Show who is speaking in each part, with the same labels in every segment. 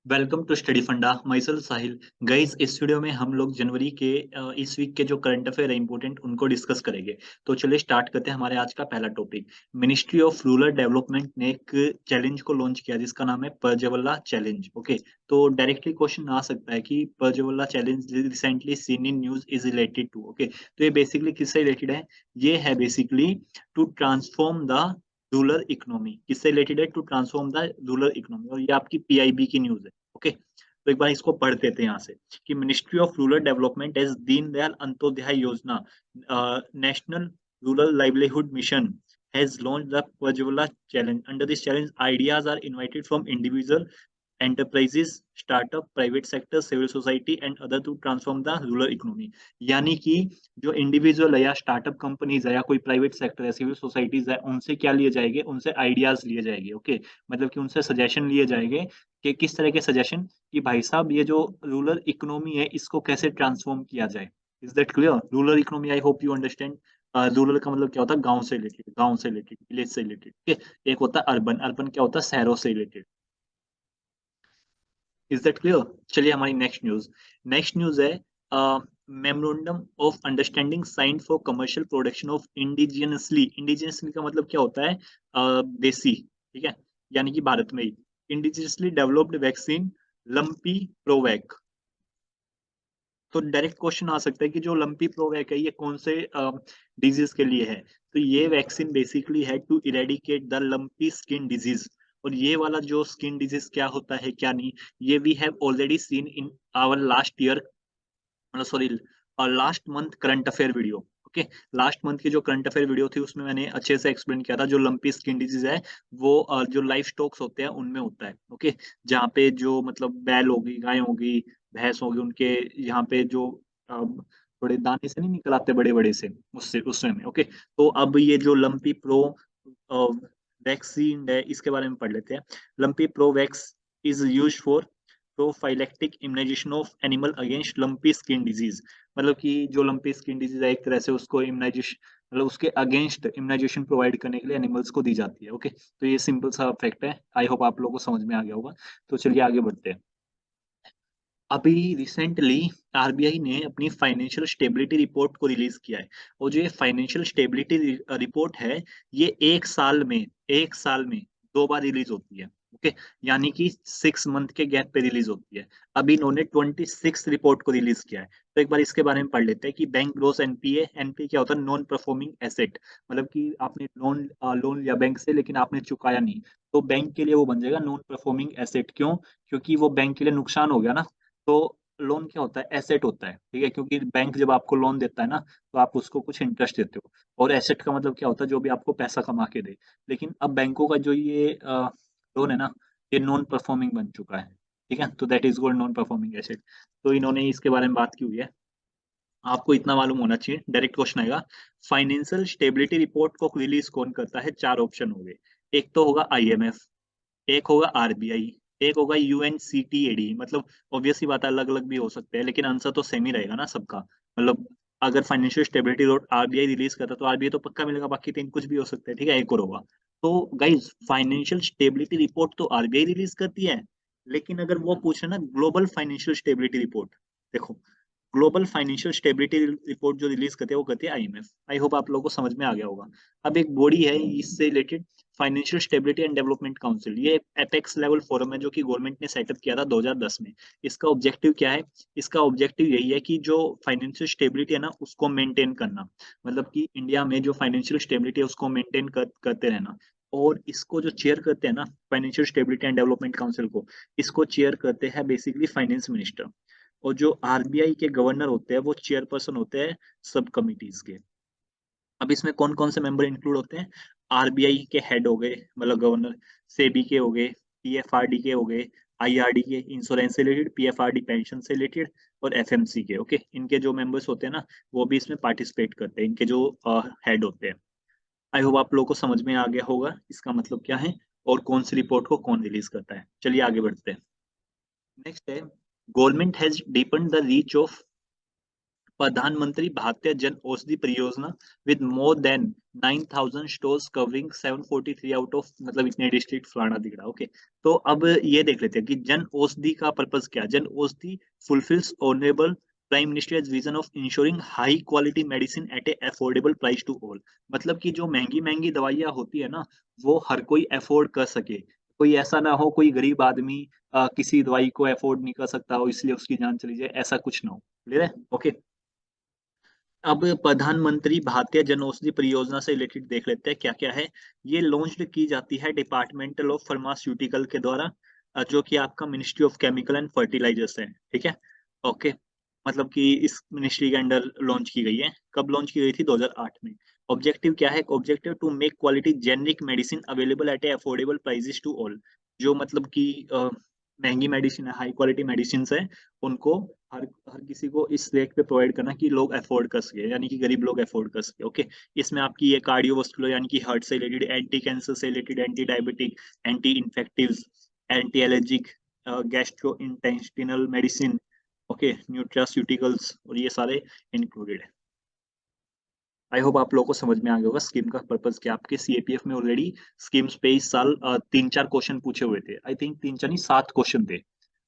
Speaker 1: Welcome to study फंडा। Myself साहिल। Guys, इस video में हम लोग जनवरी के इस वीक के जो करंट अफेयर है इंपॉर्टेंट उनको डिस्कस करेंगे। तो चलिए स्टार्ट करते हैं हमारे आज का पहला topic. Ministry of rural development ने एक चैलेंज को लॉन्च किया जिसका नाम है परजवल्ला चैलेंज। ओके, तो डायरेक्टली क्वेश्चन आ सकता है कि Prajwala challenge recently seen in news is related to. Okay, तो ये बेसिकली किससे रिलेटेड है? ये है basically to transform the rural economy. किससे रिलेटेड है? To transform the rural economy. और ये आपकी पीआईबी की न्यूज है। ओके, तो एक बार इसको पढ़ देते हैं यहाँ से कि ministry of rural development as Deendayal Antyodaya Yojana national rural livelihood mission has launched the Pajwala challenge. Under this challenge, ideas are invited from individual enterprises, startup, private sector, civil society and other to transform the rural economy. यानी कि जो individual है या startup companies है या कोई private sector है, civil societies है, उनसे क्या लिए जाएंगे? उनसे आइडियाज लिए जाएंगे। ओके, मतलब कि उनसे सजेशन लिए जाएंगे कि किस तरह के सजेशन कि भाई साहब ये जो रूरल इकोनॉमी है इसको कैसे ट्रांसफॉर्म किया जाए। Is that clear? Rural economy, I hope you understand. Rural का मतलब क्या होता है? गांव से रिलेटेड, गांव से रिलेटेड, विलेज से रिलेटेड। ठीक है, एक होता है अर्बन, अर्बन क्या होता है? शहरों से रिलेटेड। Is that clear? चलिए हमारी नेक्स्ट न्यूज। नेक्स्ट न्यूज है memorandum of understanding sign for commercial production of indigenously. Indigenously का मतलब क्या होता है? देसी। ठीक है, यानी कि भारत में ही indigenously developed vaccine lumpy provoke. तो डायरेक्ट क्वेश्चन आ सकता है कि जो लंपी प्रोवैक है ये कौन से डिजीज के लिए है? तो ये वैक्सीन बेसिकली है to eradicate the lumpy skin disease. और ये वाला जो स्किन डिजीज क्या होता है क्या नहीं, ये we have already seen in our last year, sorry, last month current affair video. Okay, last month की जो करंट अफेयर वीडियो थी उसमें मैंने अच्छे से एक्सप्लेन किया था जो लंपी स्किन डिजीज है वो जो लाइफ स्टॉक्स होते हैं उनमें होता है। ओके, जहाँ पे जो मतलब बैल होगी, गाय होगी, भैंस होगी, उनके यहाँ पे जो थोड़े दाने से नहीं निकल आते बड़े बड़े से, उससे उसमें में। ओके, तो अब ये जो लंपी प्रो वैक्सीन है इसके बारे में पढ़ लेते हैं। Lumpy pro vax is use for prophylactic immunisation of animal against lumpy skin disease. मतलब कि जो लंपी स्किन डिजीज है एक तरह से उसको इम्यूनाइजेशन, मतलब उसके अगेंस्ट इम्यूनाइजेशन प्रोवाइड करने के लिए एनिमल्स को दी जाती है। ओके, तो ये सिंपल सा फैक्ट है। आई होप आप लोगों को समझ में आ गया होगा। तो चलिए आगे बढ़ते हैं। अभी रिसेंटली आरबीआई ने अपनी फाइनेंशियल स्टेबिलिटी रिपोर्ट को रिलीज किया है। और जो ये फाइनेंशियल स्टेबिलिटी रिपोर्ट है ये एक साल में 2 बार रिलीज होती है। ओके, यानी कि 6 मंथ के गैप पे रिलीज होती है। अभी इन्होंने 26 रिपोर्ट को रिलीज किया है। तो एक बार इसके बारे में पढ़ लेते हैं कि बैंक ग्रोस एनपीए। एनपीए क्या होता है? Non performing asset. मतलब कि आपने लोन लोन लिया बैंक से लेकिन आपने चुकाया नहीं, तो बैंक के लिए वो बन जाएगा नॉन परफॉर्मिंग एसेट। क्यों? क्योंकि वो बैंक के लिए नुकसान हो गया ना। तो लोन क्या होता है? एसेट होता है। ठीक है, क्योंकि बैंक जब आपको लोन देता है ना तो आप उसको कुछ इंटरेस्ट देते हो। और एसेट का मतलब क्या होता है? जो भी आपको पैसा कमा के दे। लेकिन अब बैंकों का जो ये लोन है ना, ये नॉन परफॉर्मिंग बन चुका है। ठीक है, तो that is called non performing asset. तो इन्होंने इसके बारे में बात की हुई है। आपको इतना मालूम होना चाहिए। डायरेक्ट क्वेश्चन आएगा, फाइनेंशियल स्टेबिलिटी रिपोर्ट को रिलीज कौन करता है? 4 ऑप्शन हो गए। एक तो होगा आईएमएफ, एक होगा आरबीआई, एक होगा यूएनसीटीएडी। मतलब ऑब्वियस ही बात है, अलग अलग भी हो सकते हैं लेकिन आंसर तो सेम ही रहेगा ना सबका। मतलब अगर financial stability report RBI release करता है तो आरबीआई तो पक्का मिलेगा, बाकी 3 कुछ भी हो सकते हैं। ठीक है, एक और होगा। तो गाइज, फाइनेंशियल स्टेबिलिटी रिपोर्ट तो आरबीआई रिलीज करती है, लेकिन अगर वो पूछे ना ग्लोबल फाइनेंशियल स्टेबिलिटी रिपोर्ट, देखो ग्लोबल फाइनेंशियल स्टेबिलिटी रिपोर्ट जो रिलीज करते हैं वो करती है आईएमएफ। आई होप आप लोगों को समझ में आ गया होगा। अब एक बॉडी है इससे related, financial stability and development council. ये एपेक्स लेवल फोरम है जो कि गवर्नमेंट ने सेटअप किया था 2010 में। इसका ऑब्जेक्टिव क्या है? इसका ऑब्जेक्टिव यही है कि जो फाइनेंशियल स्टेबिलिटी है ना उसको मेंटेन करना। मतलब कि इंडिया में जो फाइनेंशियल स्टेबिलिटी है उसको मेंटेन करते रहना। और इसको जो चेयर करते हैं ना, financial stability and development council को, इसको चेयर करते हैं बेसिकली फाइनेंस मिनिस्टर। और जो आरबीआई के गवर्नर होते हैं वो चेयरपर्सन होते हैं सब कमिटीज के। अब इसमें कौन कौन से मेंबर इंक्लूड होते हैं? आरबीआई के हेड हो गए, मतलब गवर्नर, सेबी के हो गए, पीएफआरडी के हो गए, आईआरडी के इंश्योरेंस से रिलेटेड, पीएफआरडी पेंशन से रिलेटेड, और एफएमसी के। ओके, इनके जो मेंबर्स होते हैं ना वो भी इसमें पार्टिसिपेट करते हैं, इनके जो हेड होते हैं। आई होप आप लोगों को समझ में आ गया होगा इसका मतलब क्या है और कौन सी रिपोर्ट को कौन रिलीज करता है। चलिए आगे बढ़ते हैं। नेक्स्ट है, government has deepen the reach of प्रधानमंत्री भारतीय जन औषधि परियोजना with more than 9,000 stores covering 743 out of मतलब इतने डिस्ट्रिक्ट फलाना दिख रहा। ओके, तो अब ये देख लेते हैं कि जन औषधि का पर्पस क्या है। Jan Aushadhi fulfils honourable prime minister's vision of ensuring high quality medicine at a affordable price to all. मतलब कि जो महंगी महंगी दवाइयाँ होती है ना, वो हर कोई अफोर्ड कर सके। कोई ऐसा ना हो कोई गरीब आदमी किसी दवाई को अफोर्ड नहीं कर सकता हो इसलिए उसकी जान चली जाए, ऐसा कुछ ना हो। क्लियर है? ओके। अब प्रधानमंत्री भारतीय जनऔषधि परियोजना से रिलेटेड देख लेते हैं क्या क्या है। ये लॉन्च की जाती है डिपार्टमेंटल ऑफ फार्मास्यूटिकल के द्वारा, जो कि आपका ministry of chemical and fertilisers है। ठीक है, ओके। मतलब कि इस मिनिस्ट्री के अंडर लॉन्च की गई है। कब लॉन्च की गई थी? 2008 में। ऑब्जेक्टिव क्या है? Objective to make quality generic medicine available at a affordable prices to all. जो मतलब कि महंगी मेडिसिन है, हाई क्वालिटी मेडिसिन है, उनको हर हर किसी को इस रेट पे प्रोवाइड करना कि लोग अफोर्ड कर सके, यानी कि गरीब लोग अफोर्ड कर सके। ओके, इसमें आपकी ये कार्डियोवास्कुलर यानी कि हार्ट से रिलेटेड, एंटी कैंसर से related, anti diabetic, anti infectives, anti allergic, gastro intestinal medicine, okay, nutraceuticals, और ये सारे इंक्लूडेड है। आई होप आप लोगों को समझ में आ गया होगा स्कीम का पर्पस क्या। आपके सीएपीएफ में ऑलरेडी स्कीम्स पे इस साल 3-4 क्वेश्चन पूछे हुए थे। आई थिंक 3-4 नहीं 7 क्वेश्चन थे।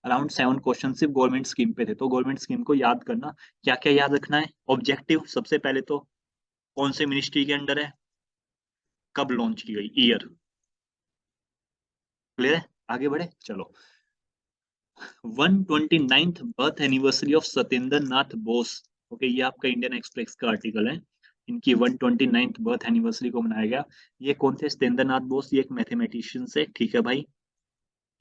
Speaker 1: अराउंड 7 क्वेश्चन सिर्फ गवर्नमेंट स्कीम पे थे। तो गवर्नमेंट स्कीम को याद करना, क्या क्या याद रखना है। ऑब्जेक्टिव सबसे पहले तो कौन से मिनिस्ट्री के अंडर है, कब लॉन्च की गई, ईयर। क्लियर है? आगे बढ़े चलो। 129th birth anniversary of Satyendra Nath Bose. Okay, ये आपका इंडियन एक्सप्रेस का आर्टिकल है। इनकी 129th बर्थ एनिवर्सरी को मनाया गया। ये कौन थे? सत्येंद्र नाथ बोस, ये एक मैथमेटिशियन से। ठीक है भाई,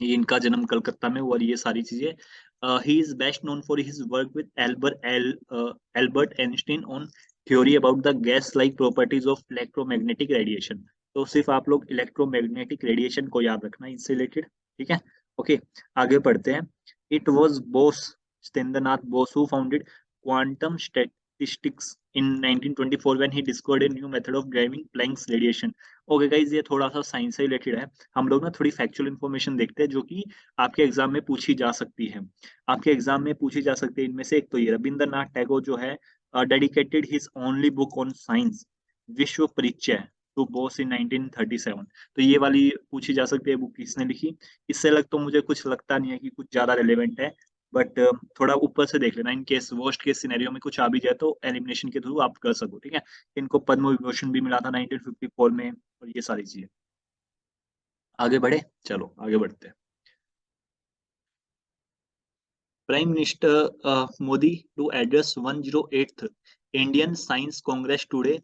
Speaker 1: ये इनका जन्म कलकत्ता में हुआ और ये सारी चीजें। He is best known for his work with Albert Einstein on theory about the gas like properties of electromagnetic radiation. तो सिर्फ आप लोग इलेक्ट्रोमैग्नेटिक रेडिएशन को याद रखना इससे रिलेटेड। ठीक है, ओके, आगे पढ़ते हैं। It was Bose, Satyendra Nath Bose, who founded quantum statistics in 1924 when he discovered a new method of driving Planck's radiation। Okay guys, ये थोड़ा सा साइंस से रिलेटेड है। हम लोग ना थोड़ी फैक्चुअल इन्फॉर्मेशन देखते हैं जो कि आपके एग्जाम में पूछी जा सकती है। आपके एग्जाम में पूछी जा सकती है। इनमें से एक तो ये रविंद्रनाथ टैगोर जो है dedicated his only book on science विश्व परिचय टू बोस इन 1937। तो ये वाली पूछी जा सकती है बुक किसने लिखी। इससे अलग तो मुझे कुछ लगता नहीं है कि कुछ ज्यादा रिलेवेंट है। बट थोड़ा ऊपर से देख लेना, in case worst case scenario में कुछ आ भी जाए तो एलिमिनेशन के थ्रू आप कर सको। ठीक है, इनको पद्म विभूषण भी मिला था 1954 में, और ये सारी चीजें। आगे बढ़े चलो, आगे बढ़ते हैं। Prime minister Modi to address 108th Indian Science Congress today,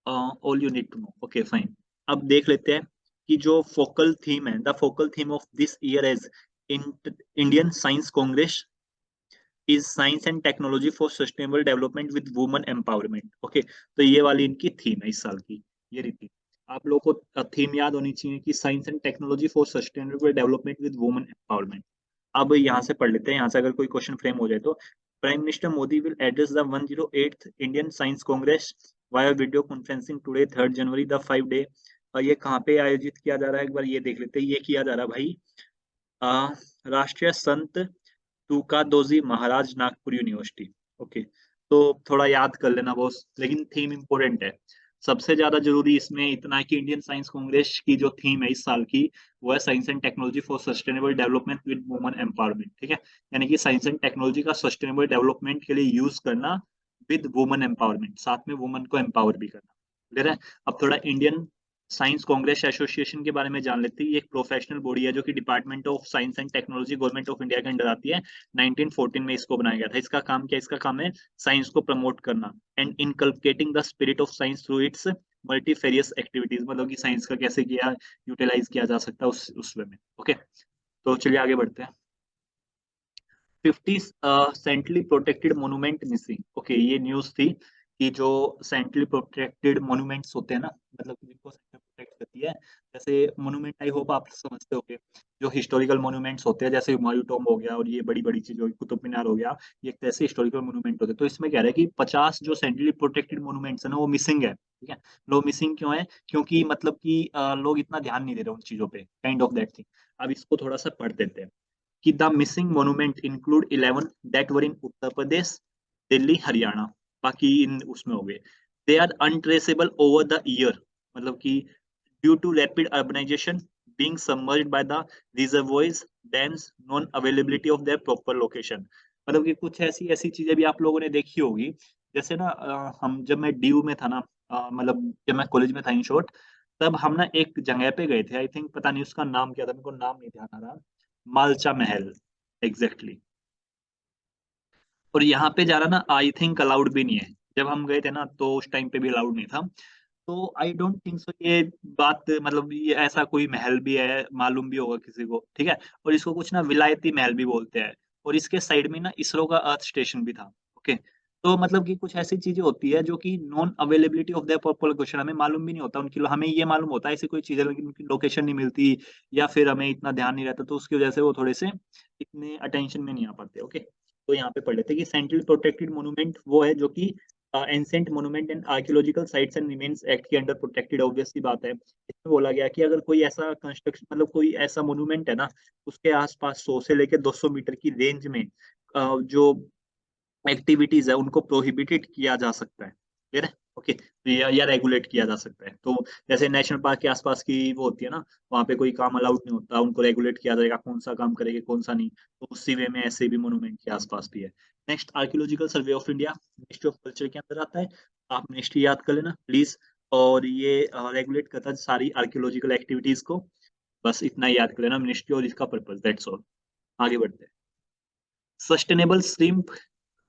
Speaker 1: all you need to know. Okay fine. अब देख लेते हैं कि जो फोकल थीम है, the focal theme of this year is Indian Science Congress is science and technology for sustainable development with women empowerment. Okay, तो ये वाली इनकी थीम है इस साल की। ये रीति आप लोगों को थीम याद होनी चाहिए कि science and technology for sustainable development with women empowerment. अब यहाँ से पढ़ लेते हैं, यहाँ से अगर कोई क्वेश्चन फ्रेम हो जाए तो। Prime minister Modi will address the 108th Indian Science Congress via video conferencing today 3 January the 5 day. और ये कहाँ पे आयोजित किया जा रहा है एक बार ये देख लेते हैं। ये किया जा रहा है भाई राष्ट्रीय संत तुकादोजी महाराज नागपुर यूनिवर्सिटी। ओके, तो थोड़ा याद कर लेना बॉस, लेकिन थीम इंपोर्टेंट है। सबसे ज्यादा जरूरी इसमें इतना है कि इंडियन साइंस कांग्रेस की जो थीम है इस साल की, वो है science and technology for sustainable development with women empowerment. ठीक है, यानी कि साइंस एंड टेक्नोलॉजी का सस्टेनेबल डेवलपमेंट के लिए यूज करना विद वुमेन एम्पावरमेंट, साथ में वुमेन को एम्पावर भी करना। क्लियर है? अब थोड़ा इंडियन साइंस कांग्रेस एसोसिएशन के बारे में जान लेते हैं। ये एक प्रोफेशनल बॉडी है जो कि department of science and technology government of India के अंडर आती है। 1914 में इसको बनाया गया था। इसका काम क्या? इसका काम है साइंस को प्रमोट करना and inculcating the spirit of science through its multifarious activities. मतलब कि साइंस का कैसे किया यूटिलाइज किया जा सकता है उस वे में। ओके, तो चलिए आगे बढ़ते हैं। 50 centrally protected monument missing. Okay, ये न्यूज थी कि जो सेंट्रली प्रोटेक्टेड मोन्यूमेंट्स होते हैं ना, मतलब कि जिनको सेंट्रल प्रोटेक्ट करती है, जैसे मोन्यूमेंट आई होप आप समझते होंगे, जो हिस्टोरिकल मोन्यूमेंट्स होते हैं जैसे हुमायूं टॉम्ब हो गया और ये बड़ी बड़ी चीज होगी, कुतुब मीनार हो गया, ये एक ऐसे हिस्टोरिकल मोन्यूमेंट होते हैं। तो इसमें कह रहा है कि 50 जो सेंट्रली प्रोटेक्टेड मोन्यूमेंट्स है ना, वो मिसिंग है। ठीक है, लोग मिसिंग क्यों है? क्योंकि मतलब कि लोग इतना ध्यान नहीं दे रहे उन चीजों पे, काइंड ऑफ दैट थिंग। अब इसको थोड़ा सा पढ़ देते हैं कि the missing monument include 11 that were in Uttar Pradesh, Delhi, Haryana, बाकी इन उसमें हो गए। They are untraceable over the year, मतलब कि due to rapid urbanisation, being submerged by the reservoirs, dams, non availability of their proper location. मतलब कि कुछ ऐसी ऐसी चीजें भी आप लोगों ने देखी होगी। जैसे ना हम जब मैं डीयू में था ना, मतलब जब मैं कॉलेज में था इन शॉर्ट, तब हम ना एक जगह पे गए थे, आई थिंक पता नहीं उसका नाम क्या था, मेरे को नाम नहीं ध्यान आ रहा। मालचा महल, एग्जैक्टली। और यहाँ पे जाना ना आई थिंक अलाउड भी नहीं है। जब हम गए थे ना तो उस टाइम पे भी अलाउड नहीं था। तो आई डोंट थिंक सो ये बात, मतलब ये ऐसा कोई महल भी है, मालूम भी होगा किसी को, ठीक है। और इसको कुछ ना विलायती महल भी बोलते हैं। और इसके साइड में ना इसरो का अर्थ स्टेशन भी था। ओके। तो मतलब कि कुछ ऐसी चीजें होती है जो कि non availability of the popular question हमें मालूम भी नहीं होता उनकी, हमें ये मालूम होता है ऐसी कोई चीज है लेकिन उनकी लोकेशन नहीं मिलती, या फिर हमें इतना ध्यान नहीं रहता, तो उसकी वजह से वो थोड़े से इतने अटेंशन में नहीं आ पाते। ओके। तो यहाँ पे पढ़ लेते हैं कि सेंट्रल प्रोटेक्टेड मोन्यूमेंट वो है जो कि ancient monument and archaeological sites and remains act के अंडर प्रोटेक्टेड, ऑब्वियस सी बात है। इसमें बोला गया कि अगर कोई ऐसा कंस्ट्रक्शन, मतलब कोई ऐसा मोन्यूमेंट है ना, उसके आसपास 100 से लेकर 200 मीटर की रेंज में जो एक्टिविटीज है उनको प्रोहिबिटेड किया जा सकता है। क्लियर है? ओके। तो या रेगुलेट किया जा सकता है। तो जैसे नेशनल पार्क के आसपास की वो होती है ना, वहाँ पे कोई काम अलाउड नहीं होता, उनको रेगुलेट किया जाएगा कौन सा काम करेंगे कौन सा नहीं। तो उसी वे में ऐसे भी मोन्यूमेंट के आसपास भी है। Next, archaeological survey of India, ministry of culture के अंदर आता है। आप मिनिस्ट्री याद कर लेना प्लीज। और ये रेगुलेट करता है सारी आर्कियोलॉजिकल एक्टिविटीज को। बस इतना ही याद कर लेना, मिनिस्ट्री और इसका पर्पज, दैट्स ऑल। आगे बढ़ते हैं। Sustainable shrimp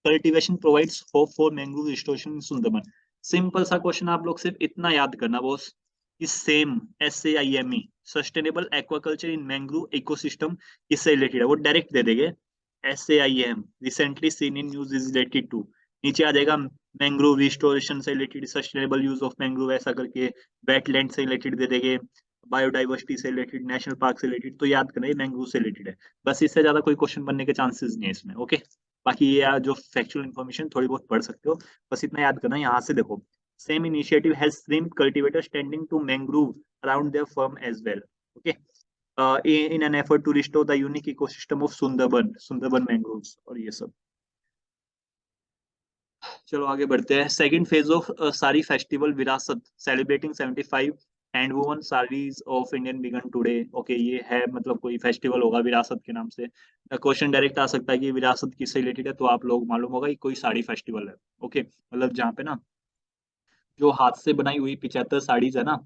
Speaker 1: cultivation provides hope for mangrove restoration in Sundarban. Simple सा क्वेश्चन, आप लोग सिर्फ इतना याद करना बॉस, कि SAIME, SAIME, sustainable aquaculture in mangrove ecosystem किससे रिलेटेड है, वो डायरेक्ट दे देंगे। SAIM recently seen in news is related to, नीचे आ जाएगा मैंग्रोव रिस्टोरेशन से related, sustainable use of mangrove ऐसा करके, वेटलैंड से रिलेटेड दे देंगे, बायोडाइवर्सिटी से रिलेटेड, नेशनल पार्क से रिलेटेड। तो याद करना ये मैंग्रोव से रिलेटेड है। बस इससे ज्यादा कोई क्वेश्चन बनने के चांसेस नहीं है इसमें। ओके। बाकी ये जो फैक्चुअल इन्फॉर्मेशन थोड़ी बहुत पढ़ सकते हो, बस इतना याद करना। यहाँ से देखो, SAIME initiative has shrimp cultivator tending to mangrove around their farm as well. Okay. in an effort to restore the unique ecosystem of Sundarban mangroves और ये सब। चलो आगे बढ़ते हैं। Second phase of sari festival Virasat, celebrating 75 hand woven saris of Indian begin today. Okay, ये है मतलब कोई फेस्टिवल होगा विरासत के नाम से। क्वेश्चन डायरेक्ट आ सकता है कि विरासत किससे रिलेटेड है, तो आप लोग मालूम होगा कि कोई साड़ी फेस्टिवल है। ओके, मतलब जहाँ पे ना जो हाथ से बनाई हुई 75 साड़ीज है ना,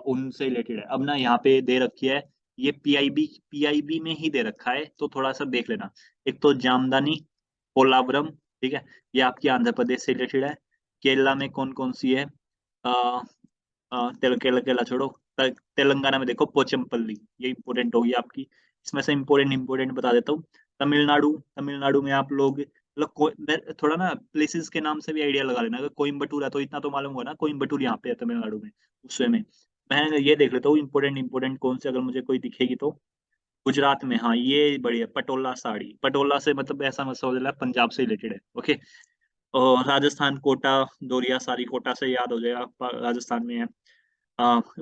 Speaker 1: उनसे रिलेटेड है। अब ना यहाँ पे दे रखी है, ये पीआईबी में ही दे रखा है, तो थोड़ा सा देख लेना। एक तो जामदानी, पोलावरम, ठीक है, ये आपकी आंध्र प्रदेश से रिलेटेड है। केरला में कौन कौन सी है? आ, केरला केरला छोड़ो, तेलंगाना में देखो पोचमपल्ली, ये इंपॉर्टेंट होगी आपकी। इसमें से इंपॉर्टेंट इंपॉर्टेंट बता देता हूँ। तमिलनाडु, तमिलनाडु में आप लोग मतलब थोड़ा ना प्लेसेस के नाम से भी आइडिया लगा लेना। अगर कोइम्बटूर है तो इतना तो मालूम होगा ना, कोइम्बटूर यहाँ पे है तमिलनाडु में, उस वे में। मैं ये देख लेता हूँ इंपॉर्टेंट इंपॉर्टेंट कौन से, अगर मुझे कोई दिखेगी तो। गुजरात में, हाँ ये बढ़िया, पटोला साड़ी, पटोला से मतलब ऐसा मत समझ लेना पंजाब से रिलेटेड है। ओके। और राजस्थान कोटा, दोरिया साड़ी, कोटा से याद हो जाएगा, राजस्थान में है।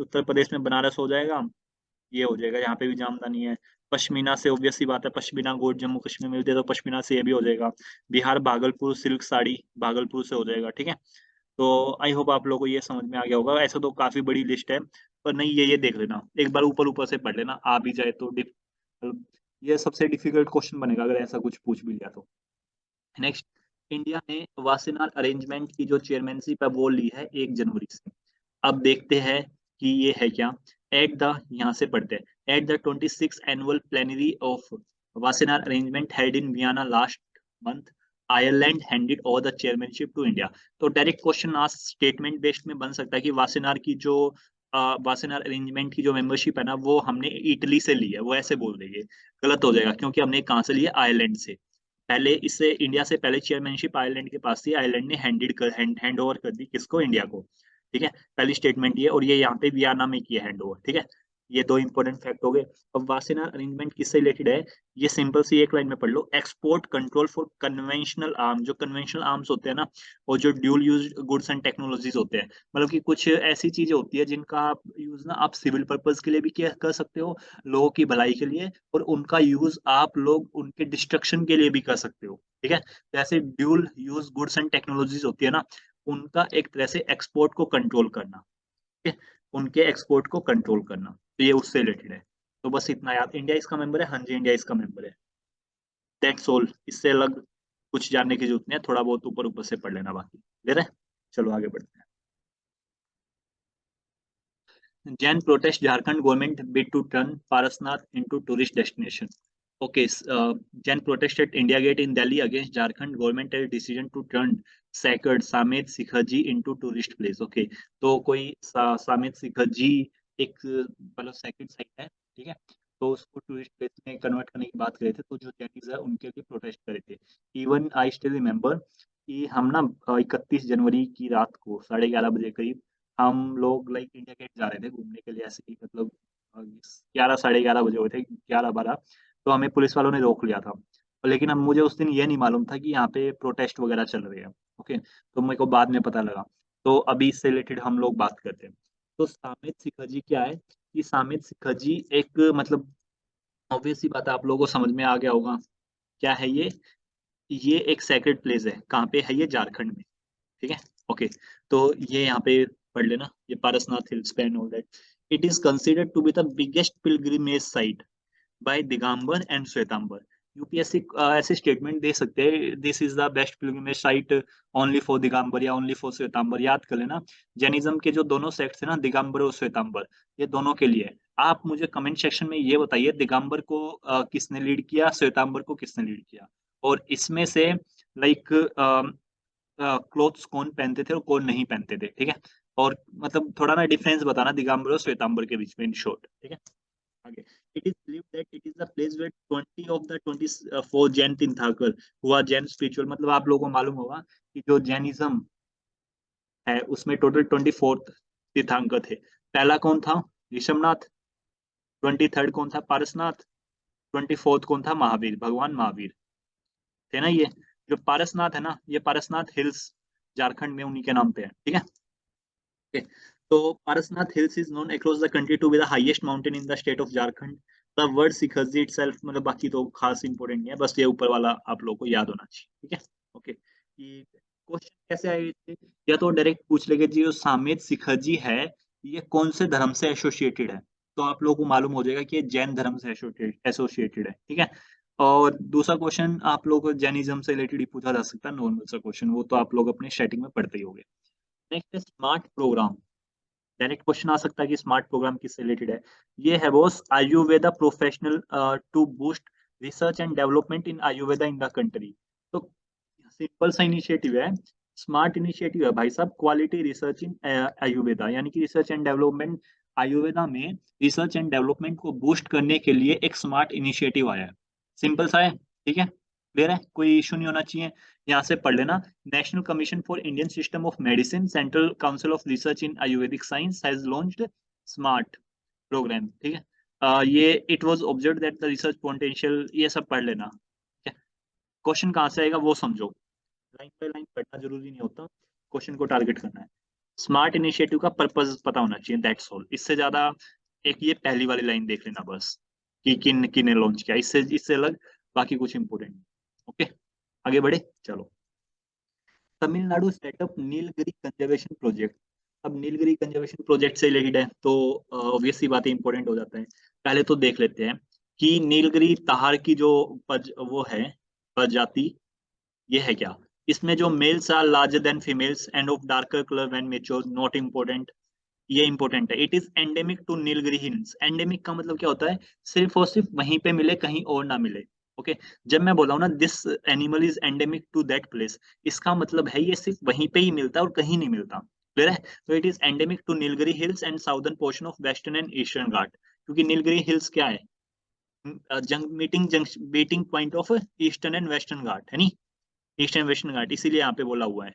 Speaker 1: उत्तर प्रदेश में बनारस हो जाएगा, ये हो जाएगा, यहाँ पे भी जामदानी है। पश्मीना से ऑब्वियस सी बात है, पश्मीना गोट जम्मू कश्मीर में मिलते हैं, तो पश्मीना से ये भी हो जाएगा। बिहार भागलपुर सिल्क साड़ी, भागलपुर से हो जाएगा, ठीक है। तो आई होप आप लोगों को ये समझ में आ गया होगा। ऐसा तो काफी बड़ी लिस्ट है, पर नहीं, ये देख लेना एक बार, ऊपर ऊपर से पढ़ लेना, आ भी जाए तो मतलब ये सबसे डिफिकल्ट क्वेश्चन बनेगा अगर ऐसा कुछ पूछ भी लिया तो। नेक्स्ट, इंडिया ने वासेनार अरेंजमेंट की जो चेयरमैनशिप है वो ली है 1 जनवरी से। अब देखते हैं कि ये है क्या। एट द, यहाँ से पढ़ते हैं, at the 26 annual plenary of Wassenaar arrangement held in Vienna last month, Ireland handed over the chairmanship to India. तो डायरेक्ट क्वेश्चन आज स्टेटमेंट बेस्ड में बन सकता है कि वासेनार की जो वासेनार अरेंजमेंट की जो मेंबरशिप है ना, वो हमने इटली से ली है, वो ऐसे बोल देंगे। गलत हो जाएगा, क्योंकि हमने कहाँ से लिया, आयरलैंड से। पहले इससे इंडिया से पहले चेयरमैनशिप आयरलैंड के पास थी, आयरलैंड ने हैंड ओवर कर दी किसको, इंडिया को। ठीक है, पहली स्टेटमेंट ये, और ये यहाँ पे वियना में किया हैंड ओवर। ठीक है, ये दो इंपॉर्टेंट फैक्ट हो गए। अब वासेनार अरेंजमेंट किससे रिलेटेड है, ये सिंपल सी एक लाइन में पढ़ लो। Export control for conventional arm, जो कन्वेंशनल आर्म्स होते हैं ना, और जो dual use goods and technologies होते हैं, मतलब कि कुछ ऐसी चीजें होती है जिनका आप यूज ना आप सिविल पर्पज के लिए भी कर सकते हो, लोगों की भलाई के लिए, और उनका यूज आप लोग उनके डिस्ट्रक्शन के लिए भी कर सकते हो। ठीक है। तो ऐसे dual use goods and technologies होती है ना, उनका एक तरह से एक्सपोर्ट को कंट्रोल करना, ठीक है, उनके एक्सपोर्ट को कंट्रोल करना, तो ये उससे रिलेटेड है। तो बस इतना याद, इंडिया इसका मेंबर है, हाँ जी इंडिया इसका मेंबर है। दैट्स ऑल, इससे अलग कुछ जानने की जरूरत नहीं है, थोड़ा बहुत ऊपर ऊपर से पढ़ लेना, बाकी क्लियर है। चलो आगे बढ़ते हैं। Jain protest Jharkhand government bid to turn Parasnath into tourist destination. Okay, Jain protested India Gate in Delhi against Jharkhand government had decision to turn sacred Samet Sikhaji into tourist place. Okay, तो कोई सामेत सिखजी एक मतलब सेक्रेड साइट है, ठीक है, तो उसको tourist place में कन्वर्ट करने की बात कर रहे थे, तो जो जैनिज है उनके लिए प्रोटेस्ट कर रहे थे। इवन आई स्टिल रिमेम्बर कि हम ना 31 जनवरी की रात को 11:30 बजे करीब हम लोग लाइक इंडिया गेट जा रहे थे घूमने के लिए, ऐसे ही मतलब 11 साढ़े 11 बजे हुए थे, 11-12, तो हमें पुलिस वालों ने रोक लिया था। लेकिन अब मुझे उस दिन ये नहीं मालूम था कि यहाँ पे प्रोटेस्ट वगैरह चल रहे हैं। ओके, तो मेरे को बाद में पता लगा। तो अभी इससे रिलेटेड हम लोग बात करते हैं। तो सामित सिखजी क्या है, कि सामित सिखजी एक मतलब ऑब्वियस सी बात है, आप लोगों को समझ में आ गया होगा क्या है ये एक सेक्रेड प्लेस है, कहाँ पे है ये, झारखंड में, ठीक है। ओके, तो ये यहाँ पे पढ़ लेना, ये पारसनाथ हिल्स पे and all that. It is considered to be the biggest pilgrimage site by Digambar and Shwetambar. UPSC ऐसे स्टेटमेंट दे सकते हैं, this is the best pilgrimage site only for Digambar या ओनली फॉर श्वेतांबर, याद कर लेना। जैनिज्म के जो दोनों सेक्ट्स है ना, दिगंबर और श्वेतांबर, ये दोनों के लिए है। आप मुझे कमेंट सेक्शन में ये बताइए, दिगंबर को किसने लीड किया, श्वेतांबर को किसने लीड किया, और इसमें से लाइक क्लोथ्स कौन पहनते थे और कौन नहीं पहनते थे, ठीक है। और मतलब थोड़ा ना डिफरेंस बताना दिगंबर और श्वेतांबर के बीच में, इन शॉर्ट, ठीक है। आगे, it is believed that it is the place where 20 of the 24 Jain तीर्थंकर हुआ जैन स्पिरिचुअल, मतलब आप लोगों को मालूम होगा कि जो जैनिज्म है उसमें टोटल 24 तीर्थंकर थे। पहला कौन था, ऋषभनाथ। 23rd कौन था, पारसनाथ। 24th कौन था, महावीर, भगवान महावीर थे ना ये। जो पारसनाथ है ना, ये पारसनाथ हिल्स झारखंड में उन्हीं के नाम पे है, ठीक है। Okay. तो Parasnath hills is known across the country to be the highest mountain in the state of Jharkhand. The word Shikharji itself, मतलब बाकी तो खास इंपोर्टेंट नहीं है, बस ये ऊपर वाला आप लोगों को याद होना चाहिए, ठीक है। ओके, कि क्वेश्चन कैसे आए थे, या तो डायरेक्ट पूछ लेंगे जी जो सामेत सिखजी है ये कौन से धर्म से एसोसिएटेड है, तो आप लोगों को मालूम हो जाएगा कि ये जैन धर्म से एसोसिएटेड है, ठीक है। और दूसरा क्वेश्चन आप लोगों को जैनिज्म से रिलेटेड ही पूछा जा सकता है, नॉर्मल सा क्वेश्चन, वो तो आप लोग अपने स्टार्टिंग में पढ़ते ही होंगे। नेक्स्ट है स्मार्ट प्रोग्राम। डायरेक्ट क्वेश्चन आ सकता है कि स्मार्ट प्रोग्राम किससे रिलेटेड है। ये है boss Ayurveda professional to boost research and development in Ayurveda in the country. तो सिंपल सा इनिशिएटिव है, स्मार्ट इनिशिएटिव है भाई साहब, क्वालिटी रिसर्च इन आयुर्वेदा, यानी कि रिसर्च एंड डेवलपमेंट आयुर्वेदा में रिसर्च एंड डेवलपमेंट को बूस्ट करने के लिए एक स्मार्ट इनिशिएटिव आया है। सिंपल सा है, ठीक है, क्लियर है, कोई इशू नहीं होना चाहिए। यहाँ से पढ़ लेना, national commission for Indian system of medicine central council of research in Ayurvedic science has launched SMART programme, ठीक है। ये it was observed that the research potential, ये सब पढ़ लेना, ठीक है। क्वेश्चन कहाँ से आएगा वो समझो, लाइन बाय लाइन पढ़ना जरूरी नहीं होता, क्वेश्चन को टारगेट करना है। स्मार्ट इनिशिएटिव का पर्पस पता होना चाहिए, दैट्स ऑल, इससे ज्यादा एक ये पहली वाली लाइन देख लेना बस, कि किन किन ने लॉन्च किया, इससे इससे अलग बाकी कुछ इंपोर्टेंट। ओके, आगे बढ़े, चलो। Tamil Nadu setup Nilgiri conservation project. अब नीलगिरी कंजर्वेशन प्रोजेक्ट से रिलेटेड है, तो ऑब्वियस सी बातें इंपॉर्टेंट हो जाता है। पहले तो देख लेते हैं कि नीलगिरी ताहार की जो वो है प्रजाति, ये है क्या। इसमें जो males are larger than females and of darker colour when mature, not important. ये इंपॉर्टेंट है, it is endemic to Nilgiri hills. Endemic का मतलब क्या होता है, सिर्फ और सिर्फ वहीं पे मिले, कहीं और ना मिले। ओके, जब मैं बोला हूं ना this animal is endemic to that place, इसका मतलब है ये सिर्फ वहीं पे ही मिलता है और कहीं नहीं मिलता, क्लियर है। तो it is endemic to Nilgiri hills and southern portion of western and eastern Ghat, क्योंकि नीलगिरी हिल्स क्या है, meeting point of eastern and western Ghat है नी, ईस्टर्न वेस्टर्न घाट, इसीलिए यहाँ पे बोला हुआ है।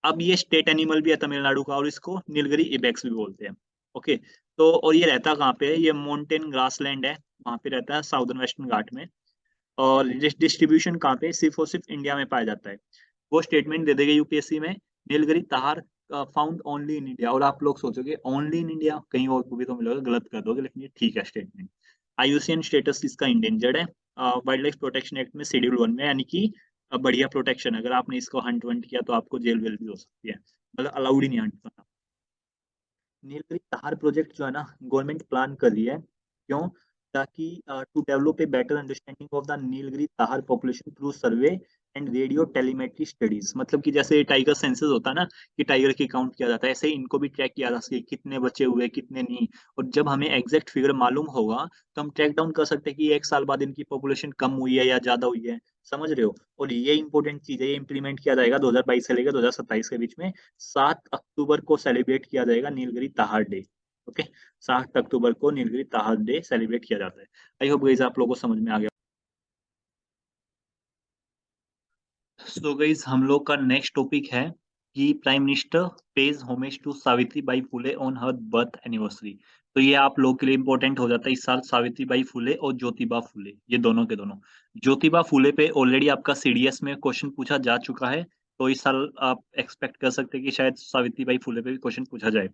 Speaker 1: अब ये स्टेट एनिमल भी है तमिलनाडु का, और इसको नीलगिरी इबेक्स भी बोलते हैं। ओके, तो और ये रहता कहाँ पे है, ये माउंटेन ग्रासलैंड है, वहां पे रहता है साउदर्न वेस्टर्न घाट में। और डिस्ट्रीब्यूशन कहाँ पे, सिर्फ और सिर्फ इंडिया में पाया जाता है। वो स्टेटमेंट दे देगा यूपीएससी में, नीलगिरी ताहार फाउंड ओनली इन इंडिया, और आप लोग सोचोगे ओनली इन इंडिया, कहीं और को भी तो मिलेगा, गलत कर दोगे, लेकिन ये ठीक है स्टेटमेंट। आईयूसीएन स्टेटस इसका इंडेंजर्ड है, वाइल्ड लाइफ प्रोटेक्शन एक्ट में शेड्यूल 1 में, यानी कि बढ़िया प्रोटेक्शन। अगर आपने इसको हंट वंट किया तो आपको जेल वेल भी हो सकती है, मतलब अलाउड ही नहीं हंट करना। नीलगिरी तार प्रोजेक्ट जो है ना, गवर्नमेंट प्लान कर रही है। क्यों? ताकि to develop a better understanding of the Nilgiri tahr population through survey and radio telemetry studies. मतलब कि जैसे टाइगर सेंसस होता है ना, कि टाइगर की काउंट किया जाता है, ऐसे ही इनको भी ट्रैक किया जा सके, कितने बचे हुए कितने नहीं। और जब हमें एग्जैक्ट फिगर मालूम होगा तो हम ट्रैक डाउन कर सकते हैं कि एक साल बाद इनकी पॉपुलेशन कम हुई है या ज्यादा हुई है। समझ रहे हो? और ये इंपॉर्टेंट चीज है, ये इंप्लीमेंट किया जाएगा 2022 से लेकर 2027 के बीच में। 7 अक्टूबर को सेलिब्रेट किया जाएगा नीलगिरी ताहार डे। ओके, 7 अक्टूबर को नीलगिरी ताहार डे सेलिब्रेट किया जाता है। आई होप गाइस आप लोगों को समझ में आ गया। सो गाइस हम लोग का नेक्स्ट टॉपिक है कि prime minister pays homage to Savitri Bai Phule on her birth anniversary. तो ये आप लोग के लिए इंपॉर्टेंट हो जाता है इस साल, सावित्री बाई फुले और ज्योतिबा फुले, ये दोनों के दोनों। ज्योतिबा फुले पे ऑलरेडी आपका सीडीएस में क्वेश्चन पूछा जा चुका है, तो इस साल आप एक्सपेक्ट कर सकते हैं कि शायद सावित्री बाई फुले पे भी क्वेश्चन पूछा जाए।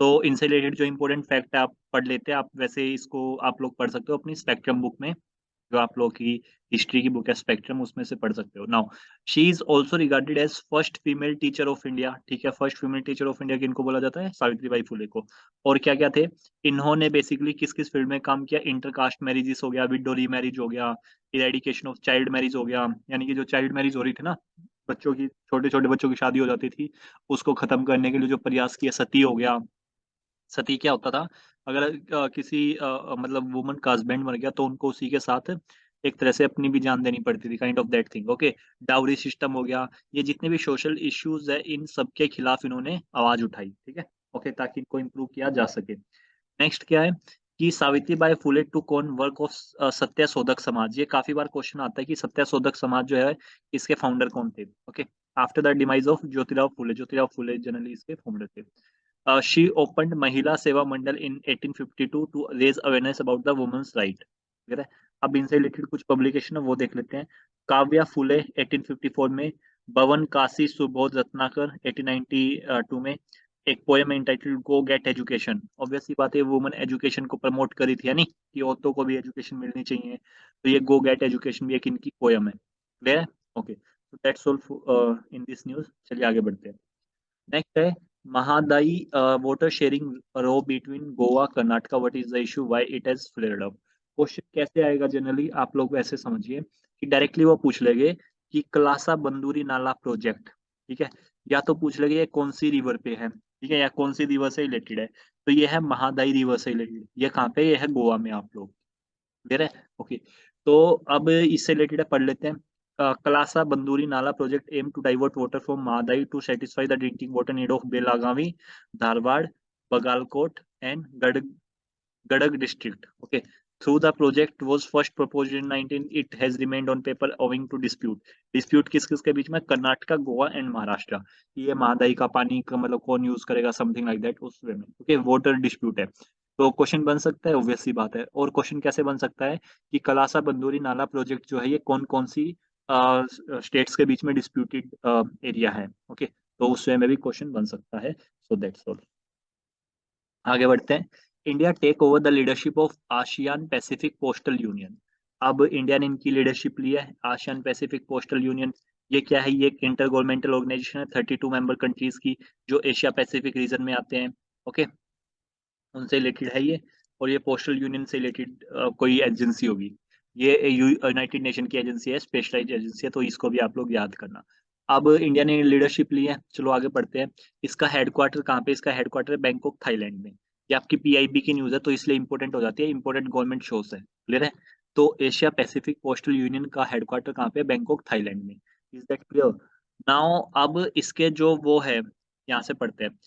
Speaker 1: तो इनसे रिलेटेड जो इंपॉर्टेंट फैक्ट है आप पढ़ लेते हैं। आप वैसे इसको आप लोग पढ़ सकते हो अपनी स्पेक्ट्रम बुक में, जो आप लोग की हिस्ट्री की बुक है स्पेक्ट्रम, उसमें से पढ़ सकते हो। Now she is also regarded as first female teacher of India. ठीक है, first female teacher of India किनको बोला जाता है? सावित्रीबाई फुले को। और क्या क्या थे इन्होंने बेसिकली, किस किस फील्ड में काम किया? इंटरकास्ट मैरिजेस हो गया, विडो रीमैरिज हो गया, इरेडिकेशन ऑफ चाइल्ड मैरिज हो गया, यानी कि जो चाइल्ड मैरिज हो रही थी ना, बच्चों की, छोटे छोटे बच्चों की शादी हो जाती थी, उसको खत्म करने के लिए जो प्रयास किया। सती हो गया। सती क्या होता था? अगर किसी मतलब वुमन का हस्बैंड मर गया तो उनको उसी के साथ एक तरह से अपनी भी जान देनी पड़ती थी, kind of that thing. Okay, dowry system हो गया। ये जितने भी सोशल इश्यूज है इन सब के खिलाफ इन्होंने आवाज उठाई। ठीक है, ओके, ताकि इनको इम्प्रूव किया जा सके। नेक्स्ट क्या है कि सावित्री बाई फुले टू कौन वर्क ऑफ सत्य शोधक समाज। ये काफी बार क्वेश्चन आता है कि सत्य शोधक समाज जो है इसके फाउंडर कौन थे? Okay, after the demise of Jyotirao Phule, Jyotirao Phule generally इसके फाउंडर थे। She opened Mahila Seva Mandal in 1852 to raise awareness about the women's right. ठीक है, अब इनसे रिलेटेड कुछ पब्लिकेशन है वो देख लेते हैं। काव्या फुले 1854 में, भवन काशी सुबोध रत्नाकर 1892 में, एक poem entitled go get education. Obvious सी बात है, वुमेन एजुकेशन को प्रमोट करी थी, यानी कि औरतों को भी एजुकेशन मिलनी चाहिए। तो ये गो गेट एजुकेशन भी एक इनकी पोएम है। क्लियर है? ओके, तो that's all in this news. चलिए आगे बढ़ते हैं। नेक्स्ट है Mahadayi water sharing row between Goa Karnataka, what is the issue, why it has flared up. Question कैसे आएगा जनरली, आप लोग वैसे समझिए कि डायरेक्टली वो पूछ लेंगे कि कलासा बंदूरी नाला प्रोजेक्ट, ठीक है, या तो पूछ लेंगे ये कौन सी रिवर पे है, ठीक है, या कौन सी रिवर से रिलेटेड है। तो ये है महादाई रिवर से रिलेटेड। ये कहाँ पे? ये है गोवा में, आप लोग क्लियर है? ओके, तो अब इससे रिलेटेड पढ़ लेते हैं। Kalasa Banduri Nala project aim to divert water from Mahadayi to satisfy the drinking water need of Belagavi, Dharwad, Bagalkot and Gadag district. Okay. Through the project was first proposed in 19, it has remained on paper owing to dispute. Dispute किस किस के बीच में? Karnataka, Goa and Maharashtra. ये महादाई का पानी का मतलब कौन यूज करेगा, समथिंग लाइक दैट, उस वे में। ओके, वाटर डिस्प्यूट है। तो क्वेश्चन बन सकता है, ऑब्वियस सी बात है। और क्वेश्चन कैसे बन सकता है कि कलासा बंदूरी नाला प्रोजेक्ट जो है ये कौन कौन सी स्टेट्स के बीच में डिस्प्यूटेड एरिया है। ओके, तो उस वे में भी क्वेश्चन बन सकता है। So that's all. आगे बढ़ते हैं। India take over the leadership of Asian Pacific postal union. अब इंडिया ने इनकी लीडरशिप ली है, आशियान पैसिफिक पोस्टल यूनियन। ये क्या है? ये एक इंटर गवर्नमेंटल ऑर्गेनाइजेशन है 32 मेंबर कंट्रीज की, जो एशिया पैसिफिक रीजन में आते हैं। ओके, उनसे रिलेटेड है ये। और ये पोस्टल यूनियन से रिलेटेड कोई एजेंसी होगी। ये यूनाइटेड नेशन की एजेंसी है, स्पेशलाइज्ड एजेंसी है, तो इसको भी आप लोग याद करना। अब इंडिया ने लीडरशिप ली है, चलो आगे बढ़ते हैं। इसका हेडक्वार्टर कहाँ पे? इसका हेडक्वार्टर है बैंकॉक, थाईलैंड में। ये आपकी पीआईबी की न्यूज है तो इसलिए इंपॉर्टेंट हो जाती है, इंपॉर्टेंट गवर्नमेंट शोस है। क्लियर है? तो एशिया पैसिफिक पोस्टल यूनियन का हेडक्वार्टर कहाँ पे? बैंकॉक, थाईलैंड में। Is that clear? नाउ अब इसके जो वो है, यहाँ से पढ़ते हैं।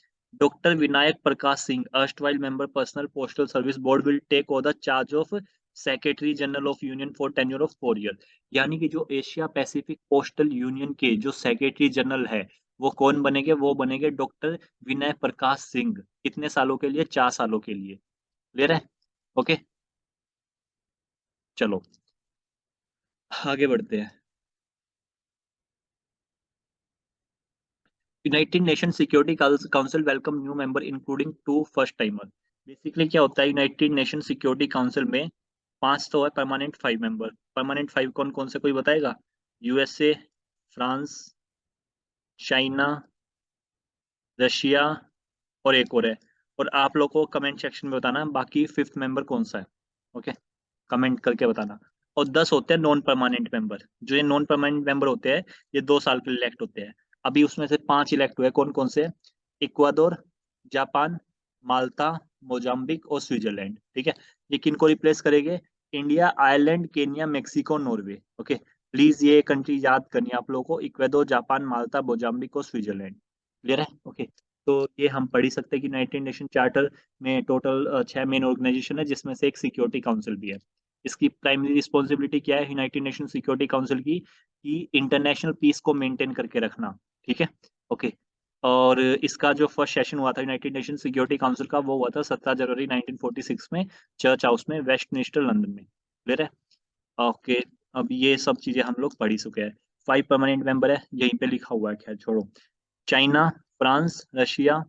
Speaker 1: Doctor Vinayak Prakash Singh, erstwhile member Personal Postal Service Board, will take over the charge of secretary general of union for tenure of 4 year. यानी कि जो एशिया पैसिफिक पोस्टल यूनियन के जो सेक्रेटरी जनरल है वो कौन बनेंगे? वो बनेंगे डॉक्टर विनय प्रकाश सिंह। कितने सालों के लिए? 4 सालों के लिए। क्लियर है? ओके, चलो आगे बढ़ते हैं। United nation security council welcome new member including 2 first timer. Basically क्या होता है यूनाइटेड नेशन सिक्योरिटी काउंसिल में? 5 तो है परमानेंट, 5 मेंबर। परमानेंट 5 कौन कौन से, कोई बताएगा? यूएसए, फ्रांस, चाइना, रशिया और एक और है। और आप लोग को कमेंट सेक्शन में बताना बाकी फिफ्थ मेंबर कौन सा है। ओके, कमेंट करके बताना। और 10 होते हैं नॉन परमानेंट मेंबर। जो ये नॉन परमानेंट मेंबर होते हैं ये 2 साल के लिए इलेक्ट होते हैं। अभी उसमें से 5 इलेक्ट हुए, कौन कौन से? इक्वाडोर, जापान, माल्टा, मोजाम्बिक और स्विट्जरलैंड। ठीक है, ये किन को रिप्लेस करेंगे? India, Ireland, Kenya, Mexico, Norway. Okay, please ये कंट्री याद करनी है आप लोगों को, इक्वाडोर, जापान, माल्टा, मोजाम्बिक और स्विट्जरलैंड। क्लियर है? ओके, तो ये हम पढ़ ही सकते हैं कि यूनाइटेड नेशन चार्टर में टोटल 6 मेन ऑर्गेनाइजेशन है, जिसमें से एक सिक्योरिटी काउंसिल भी है। इसकी प्राइमरी रिस्पॉन्सिबिलिटी क्या है यूनाइटेड नेशन सिक्योरिटी काउंसिल की? कि इंटरनेशनल पीस को मेंटेन करके रखना। ठीक है, ओके। और इसका जो फर्स्ट सेशन हुआ था यूनाइटेड नेशन सिक्योरिटी काउंसिल का, वो हुआ था 17 जनवरी 1946 में, चर्च हाउस में, वेस्टमिनिस्टर, लंदन में। क्लियर है? ओके, अब ये सब चीजें हम लोग पढ़ ही चुके हैं। 5 परमानेंट मेंबर है, यहीं पे लिखा हुआ है, खैर छोड़ो। चाइना, फ्रांस, रशिया,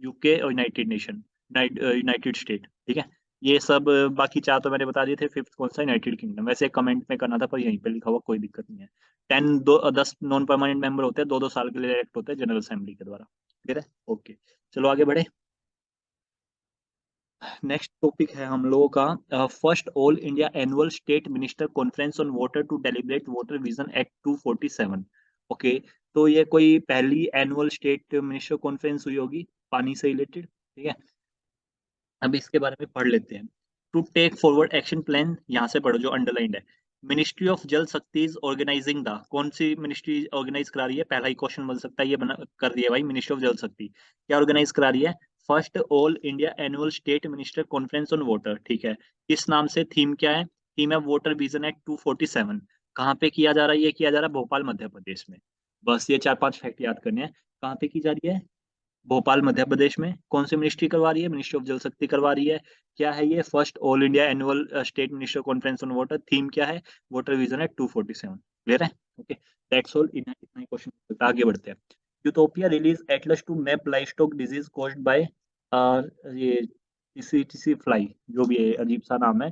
Speaker 1: यूके और यूनाइटेड नेशन, यूनाइटेड स्टेट। ठीक है, ये सब बाकी 4 तो मैंने बता दिए थे। फिफ्थ कौन सा? United kingdom. वैसे कमेंट में करना था पर यहीं पे लिखा हुआ, कोई दिक्कत नहीं है। 10 नॉन परमानेंट मेंबर होते हैं, 2-2 साल के लिए इलेक्ट होते हैं जनरल असेंबली के द्वारा। ठीक है, ओके, चलो आगे बढ़े। नेक्स्ट टॉपिक है हम लोगों का first all India annual state minister conference on water to deliberate water vision at 247। Okay, तो ये कोई पहली एनुअल स्टेट मिनिस्टर कॉन्फ्रेंस हुई होगी पानी से रिलेटेड। ठीक है, अब इसके बारे में पढ़ लेते हैं। To take forward action plan, यहाँ से पढ़ो जो अंडरलाइंड है। मिनिस्ट्री ऑफ जल शक्ति इज ऑर्गेनाइजिंग द, कौन सी मिनिस्ट्री ऑर्गेनाइज करा रही है? पहला ही क्वेश्चन बन सकता है, ये बना कर दिया भाई, मिनिस्ट्री ऑफ जल शक्ति क्या ऑर्गेनाइज करा रही है? First all India annual state minister conference on water. ठीक है, किस नाम से? थीम क्या है? थीम है वाटर विजन एक्ट 247। कहाँ पे किया जा रहा है? ये किया जा रहा है भोपाल मध्य प्रदेश में। बस ये 4-5 फैक्ट याद करने हैं। कहाँ पे की जा रही है? भोपाल मध्य प्रदेश में। कौन सी मिनिस्ट्री करवा रही है? मिनिस्ट्री ऑफ जल शक्ति करवा रही है। क्या है ये? First all India annual state minister conference on water. Theme क्या है? वाटर विजन है 247। क्लियर है? Okay, that's all. इतना इतना ही क्वेश्चन, आगे बढ़ते हैं। Utopia release atlas to map livestock disease caused by ये टीसी फ्लाई, जो भी है, अजीब सा नाम है,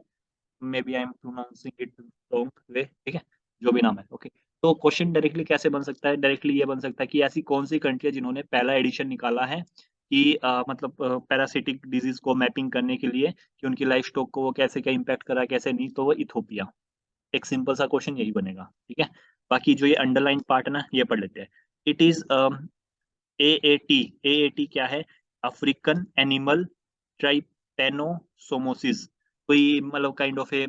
Speaker 1: may be I am pronouncing it wrong way. ठीक है, जो भी नाम है। ओके, तो क्वेश्चन डायरेक्टली कैसे बन सकता है? डायरेक्टली ये बन सकता है कि ऐसी कौन सी कंट्री है जिन्होंने पहला एडिशन निकाला है कि मतलब पैरासिटिक डिजीज को मैपिंग करने के लिए, कि उनकी लाइफ स्टॉक को वो कैसे क्या इम्पैक्ट करा, कैसे नहीं, तो वो इथोपिया। एक सिंपल सा क्वेश्चन यही बनेगा। ठीक है, बाकी जो ये अंडरलाइन पार्ट है ना, ये पढ़ लेते हैं। It is AAT। AAT क्या है? African animal trypanosomosis. कोई मतलब काइंड ऑफ ए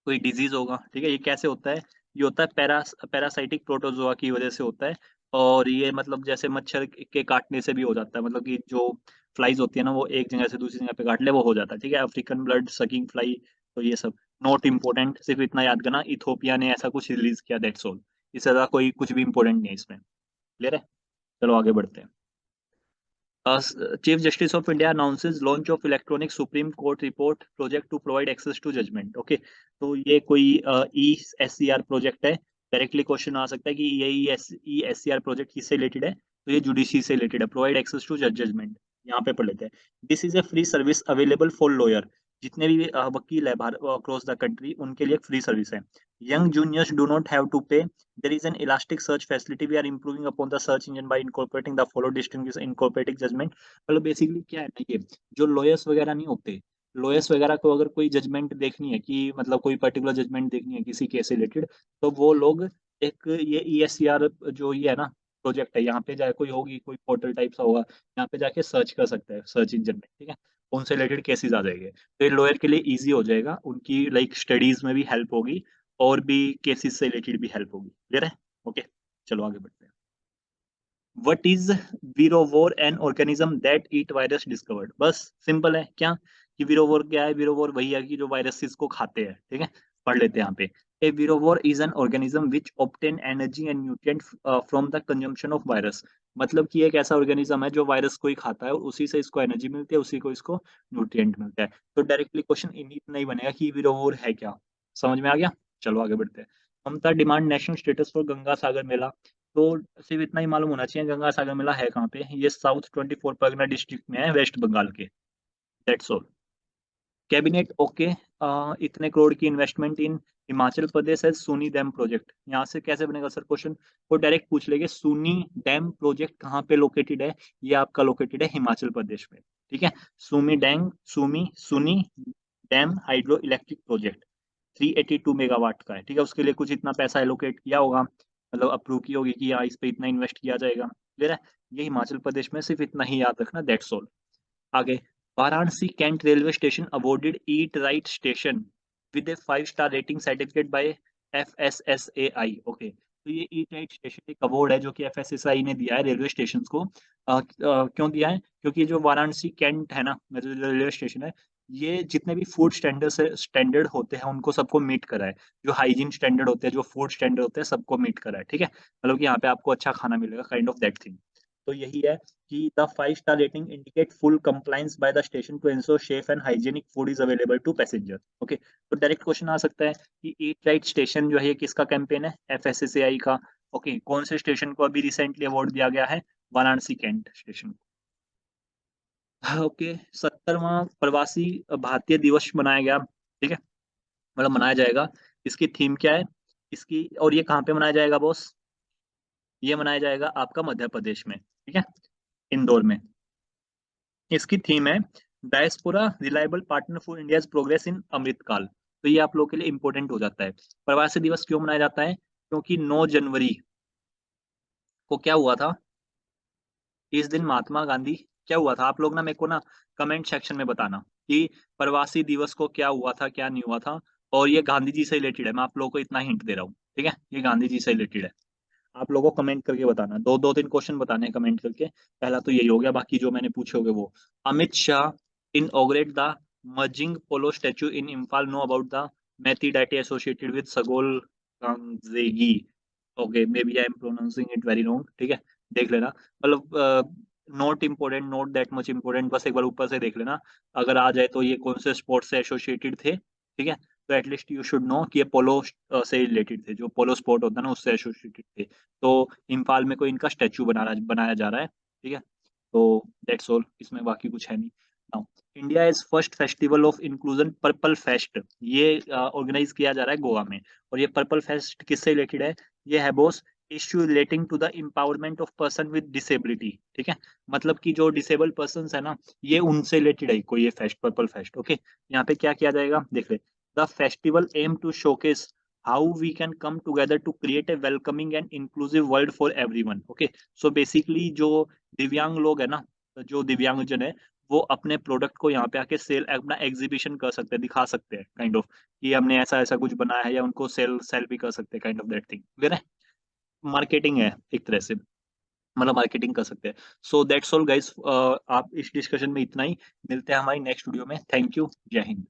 Speaker 1: कोई डिजीज होगा। ठीक है, ये कैसे होता है? ये होता है पैरासाइटिक प्रोटोजोआ की वजह से होता है। और ये मतलब जैसे मच्छर के काटने से भी हो जाता है, मतलब कि जो फ्लाइज होती है ना, वो एक जगह से दूसरी जगह पे काट ले, वो हो जाता है। ठीक है, अफ्रीकन ब्लड सकिंग फ्लाई। तो ये सब नॉट इम्पोर्टेंट, सिर्फ इतना याद करना, इथोपिया ने ऐसा कुछ रिलीज किया, दैट्स ऑल। इससे ज्यादा कोई कुछ भी इंपॉर्टेंट नहीं है इसमें। क्लियर है? चलो आगे बढ़ते हैं। Chief Justice of India announces launch of electronic Supreme Court report project to provide access to judgment. Okay, तो ये कोई ESCR प्रोजेक्ट है। डायरेक्टली क्वेश्चन आ सकता है कि ये ESCR प्रोजेक्ट किससे रिलेटेड है? तो ये जुडिशरी से रिलेटेड है। प्रोवाइड एक्सेस टू जजमेंट, यहाँ पे पढ़ लेते हैं। This is a free service available for lawyer. जितने भी वकील है अक्रॉस द कंट्री, उनके लिए फ्री सर्विस है। Young juniors do not have to pay. There is an elastic search facility. We are improving upon the search engine by incorporating the follow distinguish incorporating judgment. मतलब basically क्या है ना, ये जो lawyers वगैरह नहीं होते, लॉयर्स वगैरह को अगर कोई जजमेंट देखनी है, कि मतलब कोई पर्टिकुलर जजमेंट देखनी है किसी केस से रिलेटेड, तो वो लोग एक ये ESCR जो ये है ना प्रोजेक्ट है, यहाँ पे जाए, कोई होगी कोई पोर्टल टाइप सा होगा, यहाँ पे जाके सर्च कर सकते हैं सर्च इंजन में। ठीक है, उनसे रिलेटेड केसेस आ जाएंगे, तो ये लॉयर के लिए इजी हो जाएगा, उनकी लाइक स्टडीज में भी हेल्प होगी, और भी केसेस से रिलेटेड भी हेल्प होगी। क्लियर है? ओके, चलो आगे बढ़ते हैं। What is virovore? An organism that eat virus discovered. बस सिंपल है क्या? कि वीरोवोर क्या है? वीरोवोर वही है कि जो वायरसेस को खाते हैं। ठीक है, पढ़ लेते हैं यहाँ पे। A virovore is an organism which obtain energy and nutrient from the consumption of virus. मतलब कि एक ऐसा ऑर्गेनिज्म है जो वायरस को ही खाता है, और उसी से इसको एनर्जी मिलती है, उसी को इसको न्यूट्रिएंट मिलता है। तो डायरेक्टली क्वेश्चन इतना ही बनेगा कि वीरोवोर है क्या। समझ में आ गया? चलो आगे बढ़ते हैं। Mamata demand national status for Ganga Sagar Mela. तो सिर्फ इतना ही मालूम होना चाहिए गंगा सागर मेला है कहाँ पे। ये साउथ 24 परगना डिस्ट्रिक्ट में है, वेस्ट बंगाल के। That's all. कैबिनेट ओके, इतने करोड़ की इन्वेस्टमेंट इन हिमाचल प्रदेश है सोनी डैम प्रोजेक्ट। यहाँ से कैसे बनेगा सर क्वेश्चन, वो डायरेक्ट पूछ लेंगे सोनी डैम प्रोजेक्ट कहाँ पे लोकेटेड है, ये आपका लोकेटेड है हिमाचल प्रदेश में, ठीक है। सुनी dam hydro electric project 382 megawatt का है, ठीक है। उसके लिए कुछ इतना पैसा एलोकेट किया होगा, मतलब अप्रूव की होगी कि हाँ इस पे इतना इन्वेस्ट किया जाएगा, क्लियर है। ये हिमाचल प्रदेश में, सिर्फ इतना ही याद रखना, दैट्स ऑल। आगे, Varanasi cantt railway station awarded eat right station with a 5 star rating certificate by FSSAI। Okay, तो ये ईट राइट स्टेशन एक अवार्ड है जो कि FSSAI ने दिया है रेलवे स्टेशन को। क्यों दिया है, क्योंकि जो वाराणसी कैंट है ना, जो रेलवे स्टेशन है, ये जितने भी फूड स्टैंडर्ड होते हैं उनको सबको मीट करा है। जो हाइजीन स्टैंडर्ड होते हैं, जो फूड स्टैंडर्ड होते हैं, सबको मीट करा है, ठीक है। मतलब कि यहाँ पे आपको अच्छा खाना मिलेगा, काइंड ऑफ दैट थिंग। तो यही है कि the 5 star rating indicate full compliance by the station to ensure safe and hygienic food is available to passenger. Okay, तो डायरेक्ट क्वेश्चन आ सकता है कि ईट राइट स्टेशन जो है ये किसका कैंपेन है, FSSAI का। ओके, कौन से स्टेशन को अभी रिसेंटली अवार्ड दिया गया है, वाराणसी कैंट स्टेशन को। ओके, 70वां प्रवासी भारतीय दिवस मनाया गया, ठीक है, मतलब मनाया जाएगा। इसकी थीम क्या है, इसकी, और ये कहाँ पे मनाया जाएगा बॉस, ये मनाया जाएगा आपका मध्य प्रदेश में, ठीक है, इंदौर में। इसकी थीम है diaspora reliable partner for India's progress in Amritkaal. तो ये आप लोग के लिए इंपॉर्टेंट हो जाता है। प्रवासी दिवस क्यों मनाया जाता है, क्योंकि 9 जनवरी को क्या हुआ था, इस दिन महात्मा गांधी, क्या हुआ था, आप लोग ना मेरे को ना कमेंट सेक्शन में बताना कि प्रवासी दिवस को क्या हुआ था, क्या नहीं हुआ था। और ये गांधी जी से रिलेटेड है, मैं आप लोगों को इतना हिंट दे रहा हूँ, ठीक है, ये गांधी जी से रिलेटेड है। आप लोगों को कमेंट करके बताना, दो दो तीन क्वेश्चन बताने हैं कमेंट करके। पहला तो यही हो गया, बाकी जो मैंने पूछे होंगे वो। Amit Shah inaugurate the merging polo statue in Imphal, know about the Methi deity associated with Sagol Kangzegi। Okay, may be I am pronouncing it very wrong, ठीक है, देख लेना। मतलब not important, not that much important, बस एक बार ऊपर से देख लेना। अगर आ जाए तो ये कौन से स्पोर्ट से एसोसिएटेड थे, ठीक है, तो एटलीस्ट यू शुड नो कि ये पोलो से रिलेटेड थे, जो पोलो स्पोर्ट होता है ना उससे एसोसिएटेड थे। तो इम्फाल में कोई इनका स्टैचू बनाया जा रहा है, ठीक है। तो दैट्स ऑल, इसमें बाकी कुछ है नहीं। Now, India is first festival of inclusion purple fest, ये ऑर्गेनाइज किया जा रहा है गोवा में। और ये पर्पल फेस्ट किससे रिलेटेड है, ये है boss issue relating to the empowerment of person with disability, ठीक है। मतलब कि जो डिसेबल पर्सन है ना, ये उनसे रिलेटेड है कोई ये फेस्ट, पर्पल फेस्ट। ओके, यहाँ पे क्या किया जाएगा देख ले, the festival aim to showcase how we can come together to create a welcoming and inclusive world for everyone. Okay, so basically जो दिव्यांग लोग है ना, जो दिव्यांगजन है, वो अपने प्रोडक्ट को यहाँ पे आके सेल, अपना एग्जीबिशन कर सकते हैं, दिखा सकते हैं, काइंड ऑफ कि हमने ऐसा ऐसा कुछ बनाया है, या उनको सेल सेल भी कर सकते हैं, kind of that thing, clear है। मार्केटिंग है एक तरह से, मतलब मार्केटिंग कर सकते हैं। सो दैट्स ऑल गाइस, आप इस डिस्कशन में इतना ही, मिलते हैं हमारी नेक्स्ट वीडियो में। थैंक यू, जय हिंद।